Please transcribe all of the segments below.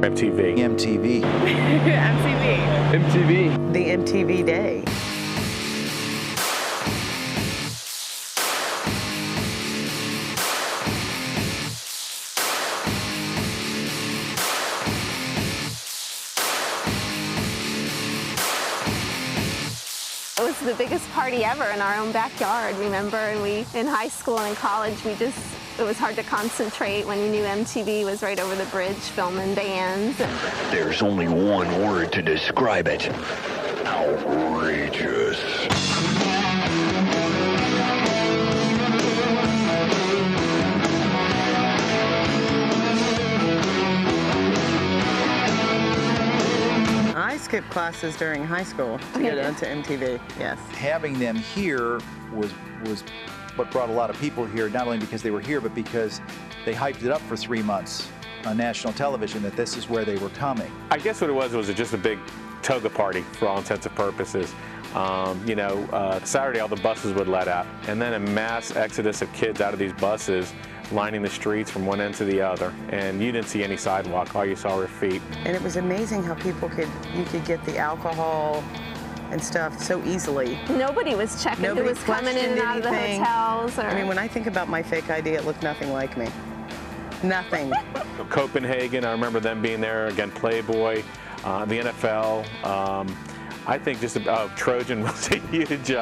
MTV. MTV. MTV. MTV. The MTV Day. It was the biggest party ever in our own backyard, remember? And in high school and in college, it was hard to concentrate when you knew MTV was right over the bridge filming bands. There's only one word to describe it. Outrageous. I skipped classes during high school to get onto MTV, yes. Having them here was what brought a lot of people here, not only because they were here, but because they hyped it up for 3 months on national television that this is where they were coming. I guess what it was just a big toga party for all intents and purposes. Saturday all the buses would let out, and then a mass exodus of kids out of these buses lining the streets from one end to the other, and you didn't see any sidewalk. All you saw were feet. And it was amazing how you could get the alcohol and stuff so easily. Nobody was checking who was coming in and out of the hotels. I mean, when I think about my fake ID, it looked nothing like me. Nothing. Copenhagen, I remember them being there, again, Playboy, the NFL. I think just Trojan was a huge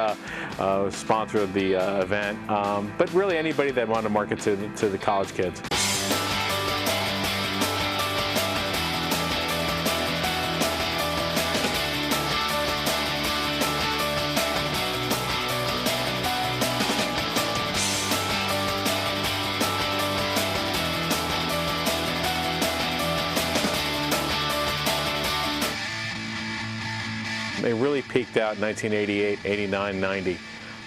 sponsor of the event, but really anybody that wanted to market to the college kids. It really peaked out in 1988, 89, 90.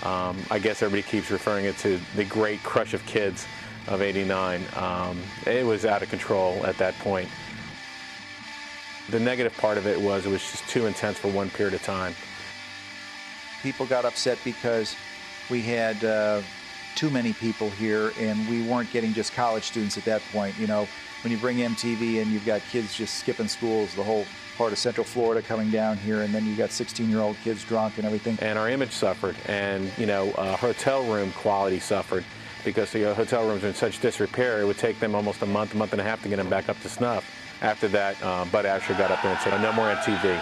I guess everybody keeps referring it to the great crush of kids of 89. It was out of control at that point. The negative part of it was just too intense for one period of time. People got upset because we had too many people here, and we weren't getting just college students at that point. You know, when you bring MTV and you've got kids just skipping schools, the whole part of Central Florida coming down here, and then you got 16-year-old kids drunk and everything. And our image suffered, and hotel room quality suffered, because the hotel rooms were in such disrepair. It would take them almost a month and a half to get them back up to snuff. After that, Bud Asher got up there and said, "No more MTV."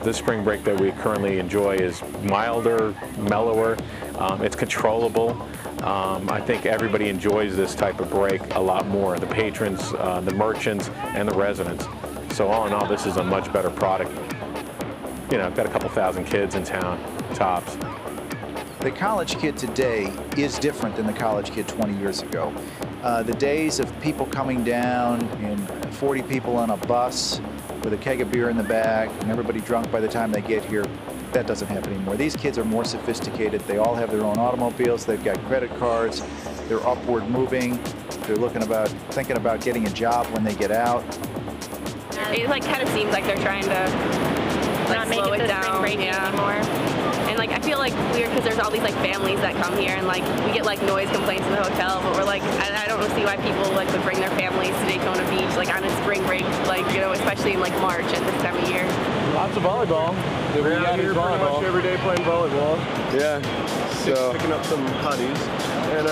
The spring break that we currently enjoy is milder, mellower. It's controllable. I think everybody enjoys this type of break a lot more. The patrons, the merchants, and the residents. So all in all, this is a much better product. I've got a couple thousand kids in town, tops. The college kid today is different than the college kid 20 years ago. The days of people coming down and 40 people on a bus with a keg of beer in the back and everybody drunk by the time they get here, that doesn't happen anymore. These kids are more sophisticated. They all have their own automobiles. They've got credit cards. They're upward moving. They're thinking about getting a job when they get out. It kind of seems like they're trying to not make slow it it to down. spring break anymore. And I feel weird because there's all these families that come here, and we get noise complaints in the hotel, but we're I don't see why people would bring their families to Daytona Beach on a spring break, especially in March at this time of year. Lots of volleyball. We're out here pretty much every day playing volleyball. Yeah. So picking up some hotties. And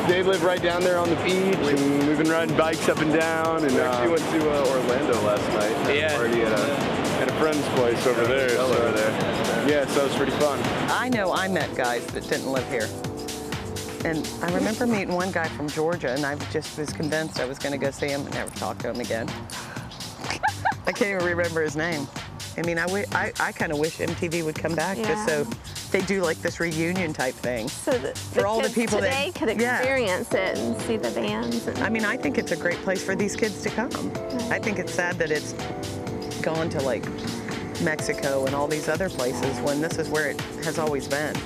they live right down there on the beach, and we've been riding bikes up and down. And we actually went to Orlando last night. Had a party at a friend's place over there. Yeah, so it was pretty fun. I know I met guys that didn't live here. And I remember meeting one guy from Georgia, and I just was convinced I was going to go see him and never talk to him again. I can't even remember his name. I mean, I kind of wish MTV would come back just so they do this reunion type thing. So for all the people today could experience it and see the bands. I mean, I think it's a great place for these kids to come. I think it's sad that it's gone to Mexico and all these other places when this is where it has always been.